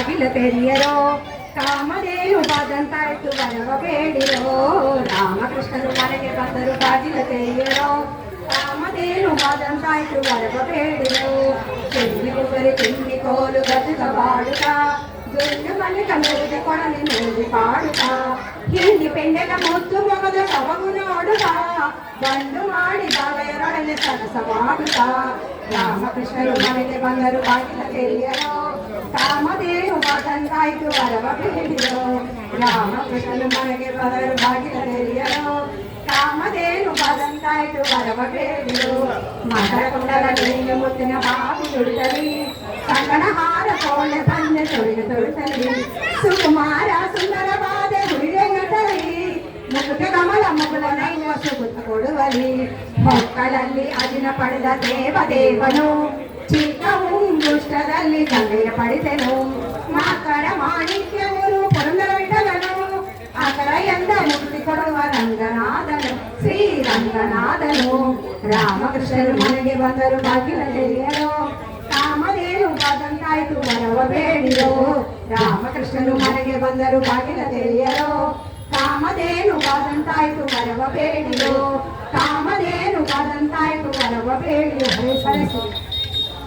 ಬಾಗಿಲ ತೆರೆಯರೋ ಕಾಮಧೇನು ಬಾದಂತಾಯ್ತು ಬರವ ಬೇಡಿರೋ ರಾಮಕೃಷ್ಣರು ಮನೆಗೆ ಬಂದರು ಬಾಗಿಲ ತೆರೆಯರೋ ಕಾಮಧೇನು ಬಾದಂತಾಯ್ತು ಬರವ ಬೇಡಿರೋ ಚೆನ್ನಿ ಗುಬ್ಬರಿ ಚೆನ್ನಿ ಕೋಲು ಗಜದ ಬಾಡುತ್ತ ದುರ್ಗ ಮನೆ ಕನ್ನಡಿಗೆ ಕೊಡಲಿ ನೋಡಿ ಪಾಡುತ್ತ ಹಿಂದಿ ಪೆಂಡೆಗ ಮುತ್ತು ಮೊಗದ ಸೊಬಗು ನೋಡುತ್ತ ಬಂಡು ಮಾಡಿ ಬಾವೆಯರೊಡನೆ ಸರಸ ಮಾಡುತ್ತ ರಾಮಕೃಷ್ಣರು ಮನೆಗೆ ಬಂದರು ಬಾಗಿಲ ತೆರೆಯರೋ ಕಾಮಧೇನು ಬಾದಂತಾಯ್ತು ಬರವ ಬೇಡಿರೋ ರಾಮಕೃಷ್ಣರು ಮನೆಗೆ ಬಂದರು ಬಾಗಿಲ ತೆರೆಯರೋ ಕಾಮಧೇನು ಬಾದಂತಾಯ್ತು ಬರವ ಬೇಡಿರೋ ಮಕರ ಕುಂಡಲ ಗಿಳಿಯ ಮುತ್ತಿನ ಬಾಬು ದುಡಿದಲಿ ಕಂಗಣ ಹಾರ ಕೋಣೆ ಬಂದೆ ತೊಡುತ್ತಲಿ ಸುಕುಮಾರ ಸುಂದರವಾದ ಹುಡುಗಲಿ ಮುಖ ಕಮಲ ಮುಗುಳ ನೈವ ಸುಗುತ್ತ ಕೊಡುವಲಿ ಮಕ್ಕಳಲ್ಲಿ ಅಜಿನ ಪಡೆದ ದೇವದೇವನು ಚಿಕ್ಕ ಮುಂಗುಷ್ಟದಲ್ಲಿ ಗಂಗೆಯ ಪಡೆದನು ಮಕ್ಕಳ ಮಾಣಿಕ್ಯವರು ಪುರಂದರ ವಿಠಲನು ಆಕರ ಎಂದ ಮುಕ್ತಿ ಕೊಡುವ ರಂಗನಾದನು ಶ್ರೀರಂಗನಾದನು ರಾಮಕೃಷ್ಣರು ಮನೆಗೆ ಬಂದರು ಬಾಗಿಲ ತೆರೆಯರೋ ಕಾಮಧೇನು ಬಾದಂತಾಯ್ತು ಬರವ ಬೇಡಿರೋ ರಾಮಕೃಷ್ಣರು ಮನೆಗೆ ಬಂದರು ಬಾಗಿಲ ತೆರೆಯರೋ ಕಾಮಧೇನು ಬಾದಂತಾಯ್ತು ಬರವ ಬೇಡಿರೋ ಕಾಮಧೇನು ಬಾದಂತಾಯ್ತು ಬರವ ಬೇಡಿರೋ ಹರೇ